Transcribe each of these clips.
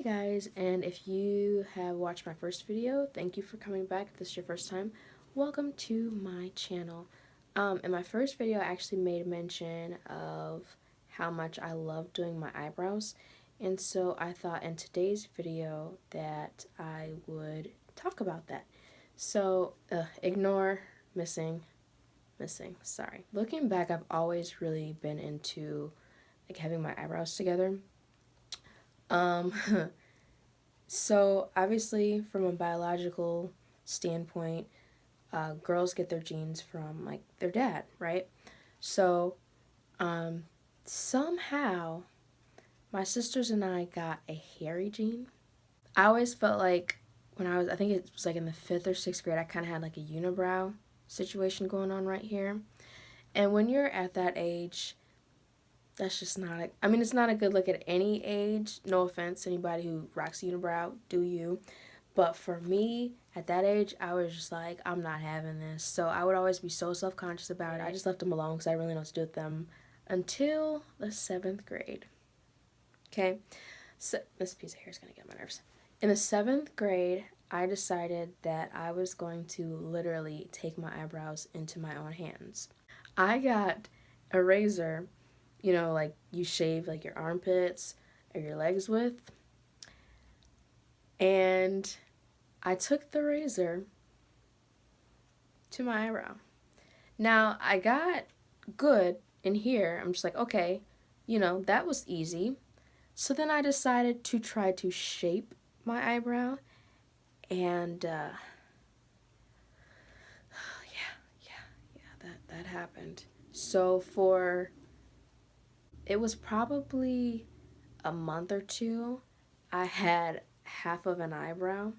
guys, and if you have watched my first video, thank you for coming back. If this is your first time, welcome to my channel. In my first video, I actually made mention of how much I love doing my eyebrows, and so I thought in today's video that I would talk about that. So, ignore missing, sorry. Looking back, I've always really been into like having my eyebrows together. So obviously from a biological standpoint, girls get their genes from like their dad, right? So somehow my sisters and I got a hairy gene. I always felt like when I think it was like in the 5th or 6th grade, I kind of had like a unibrow situation going on right here. And when you're at that age, that's just not it's not a good look at any age. No offense to anybody who rocks a unibrow, do you. But for me, at that age, I was just like, I'm not having this. So I would always be so self-conscious about it. I just left them alone because I really know what to do with them until the 7th grade. Okay? So this piece of hair is going to get on my nerves. In the 7th grade, I decided that I was going to literally take my eyebrows into my own hands. I got a razor, you know, like you shave like your armpits or your legs with. And I took the razor to my eyebrow. Now, I got good in here. I'm just like, okay, you know, that was easy. So then I decided to try to shape my eyebrow. And, yeah, that happened. So it was probably a month or two, I had half of an eyebrow.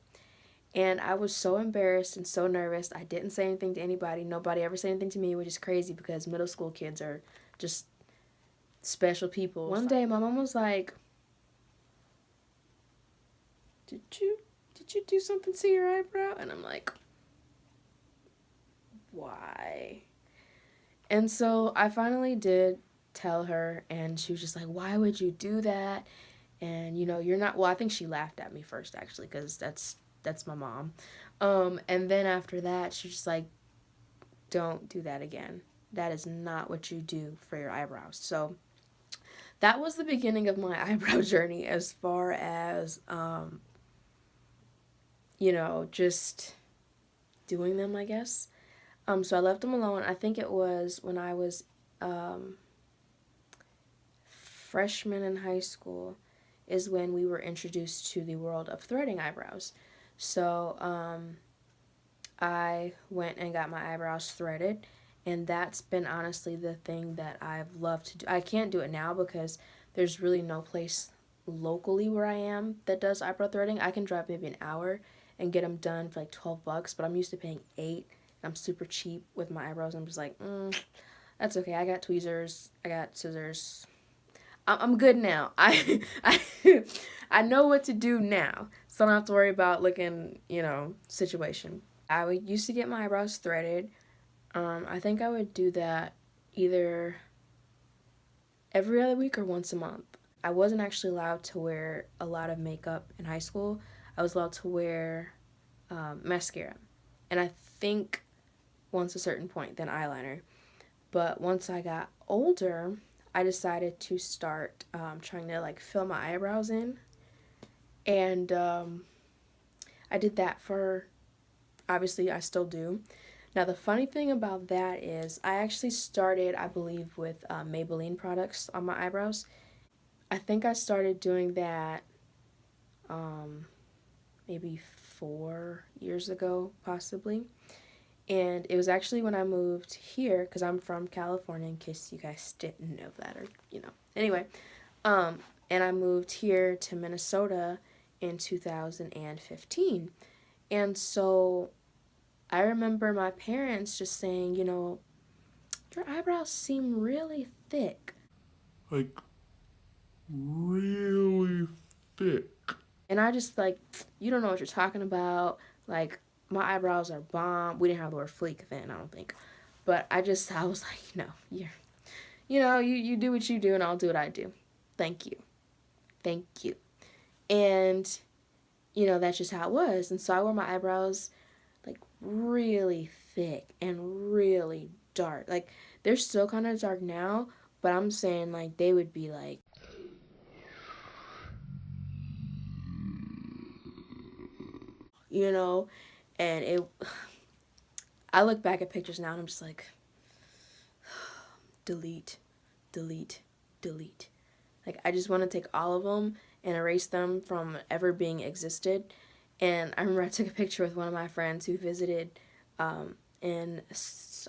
And I was so embarrassed and so nervous. I didn't say anything to anybody. Nobody ever said anything to me, which is crazy because middle school kids are just special people. One day my mom was like, did you do something to your eyebrow? And I'm like, why? And so I finally did tell her, and she was just like, why would you do that? And you know, you're not, well, I think she laughed at me first actually, because that's my mom. And then after that, she's just like, don't do that again. That is not what you do for your eyebrows. So that was the beginning of my eyebrow journey as far as, you know, just doing them, I guess. So I left them alone. I think it was when I was freshman in high school is when we were introduced to the world of threading eyebrows. So I went and got my eyebrows threaded, and that's been honestly the thing that I've loved to do. I can't do it now because there's really no place locally where I am that does eyebrow threading. I can drive maybe an hour and get them done for like $12, but I'm used to paying $8. I'm super cheap with my eyebrows. I'm just like, that's okay. I got tweezers. I got scissors. I'm good now. I know what to do now, so I don't have to worry about looking, you know, situation. I used to get my eyebrows threaded. I think I would do that either every other week or once a month. I wasn't actually allowed to wear a lot of makeup in high school. I was allowed to wear mascara, and I think once a certain point, then eyeliner. But once I got older, I decided to start trying to like fill my eyebrows in, and I did that for, obviously I still do. Now the funny thing about that is I actually started, I believe, with Maybelline products on my eyebrows. I think I started doing that maybe 4 years ago, possibly. And it was actually when I moved here, because I'm from California, in case you guys didn't know that, or, you know. Anyway, and I moved here to Minnesota in 2015. And so I remember my parents just saying, you know, your eyebrows seem really thick. Like, really thick. And I just like, you don't know what you're talking about. Like, my eyebrows are bomb. We didn't have the word fleek then, I don't think. But I was like, no, you do what you do and I'll do what I do. Thank you. And, you know, that's just how it was. And so I wore my eyebrows like really thick and really dark. Like they're still kind of dark now, but I'm saying like they would be like, you know, and I look back at pictures now and I'm just like, delete, delete, delete. Like I just want to take all of them and erase them from ever being existed. And I remember I took a picture with one of my friends who visited in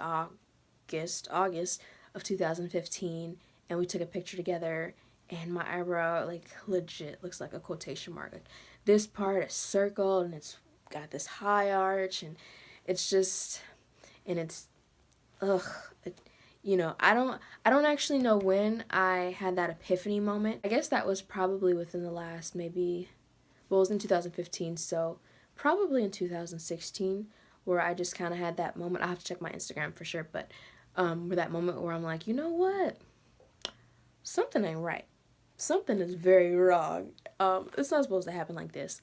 August of 2015, and we took a picture together. And my eyebrow, like, legit looks like a quotation mark. Like, this part is circled, and it's got this high arch, and it's just, and it's, ugh. You know, I don't actually know when I had that epiphany moment. I guess that was probably within the last maybe, well, it was in 2015, so probably in 2016, where I just kind of had that moment. I have to check my Instagram for sure, but where that moment where I'm like, you know what? Something ain't right. Something is very wrong. It's not supposed to happen like this.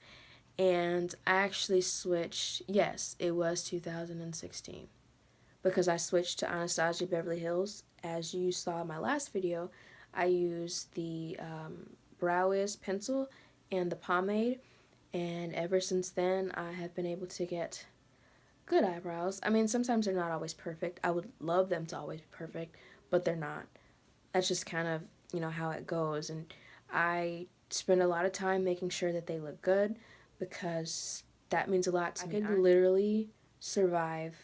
And I actually switched. Yes, it was 2016 because I switched to Anastasia Beverly Hills. As you saw in my last video, I used the Brow Wiz pencil and the pomade, and ever since then I have been able to get good eyebrows. I mean, sometimes they're not always perfect. I would love them to always be perfect, but they're not. That's just kind of, you know, how it goes. And I spend a lot of time making sure that they look good because that means a lot to me. I could literally survive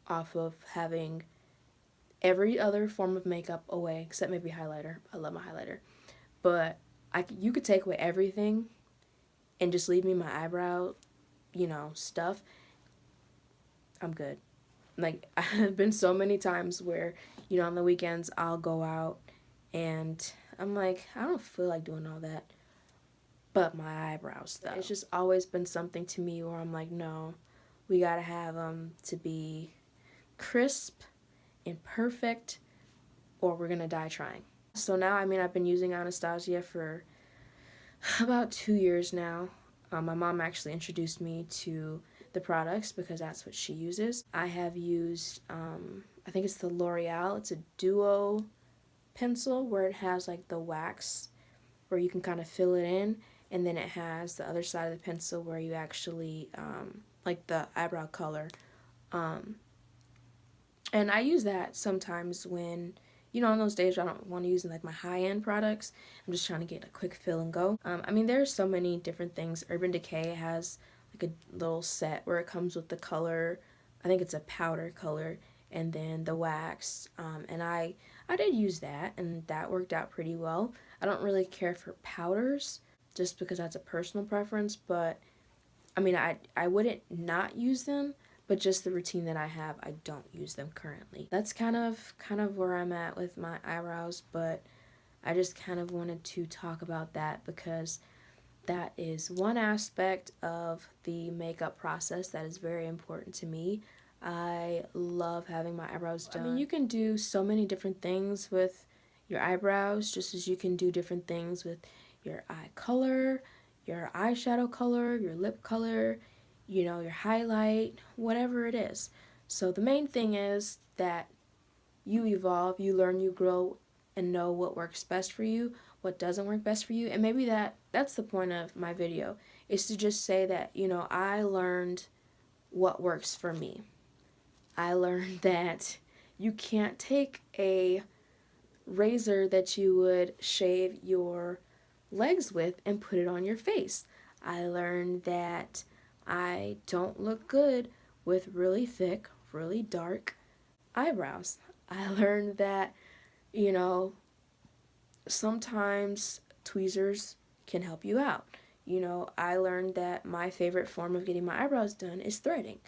off of having every other form of makeup away except maybe highlighter. I love my highlighter. But you could take away everything and just leave me my eyebrow, you know, stuff. I'm good. Like, I've been so many times where, you know, on the weekends I'll go out and I'm like, I don't feel like doing all that, but my eyebrows though. It's just always been something to me where I'm like, no, we gotta have them to be crisp and perfect, or we're gonna die trying. So now, I mean, I've been using Anastasia for about 2 years now. My mom actually introduced me to the products because that's what she uses. I have used, I think it's the L'Oreal. It's a duo pencil where it has like the wax where you can kind of fill it in, and then it has the other side of the pencil where you actually, like the eyebrow color. And I use that sometimes when, you know, on those days I don't want to use like my high-end products. I'm just trying to get a quick fill and go. I mean, there's so many different things. Urban Decay has like a little set where it comes with the color. I think it's a powder color, and then the wax. And I did use that, and that worked out pretty well. I don't really care for powders just because that's a personal preference, but I mean, I wouldn't not use them, but just the routine that I have, I don't use them currently. That's kind of where I'm at with my eyebrows, but I just kind of wanted to talk about that because that is one aspect of the makeup process that is very important to me. I love having my eyebrows done. I mean, you can do so many different things with your eyebrows, just as you can do different things with your eye color, your eyeshadow color, your lip color, you know, your highlight, whatever it is. So the main thing is that you evolve, you learn, you grow, and know what works best for you, what doesn't work best for you. And maybe that's the point of my video, is to just say that, you know, I learned what works for me. I learned that you can't take a razor that you would shave your legs with and put it on your face. I learned that I don't look good with really thick, really dark eyebrows. I learned that, you know, sometimes tweezers can help you out. You know, I learned that my favorite form of getting my eyebrows done is threading.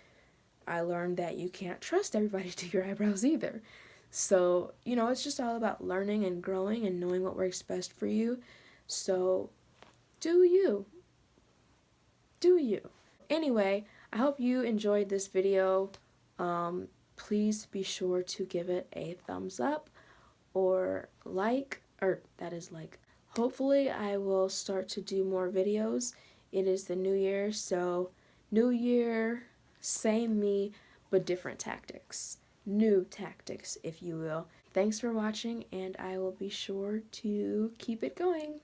I learned that you can't trust everybody to do your eyebrows either. So, you know, it's just all about learning and growing and knowing what works best for you. So, do you. Do you. Anyway, I hope you enjoyed this video. Please be sure to give it a thumbs up or like, or that is like, hopefully I will start to do more videos. It is the new year, so new year, same me, but different tactics. New tactics, if you will. Thanks for watching, and I will be sure to keep it going.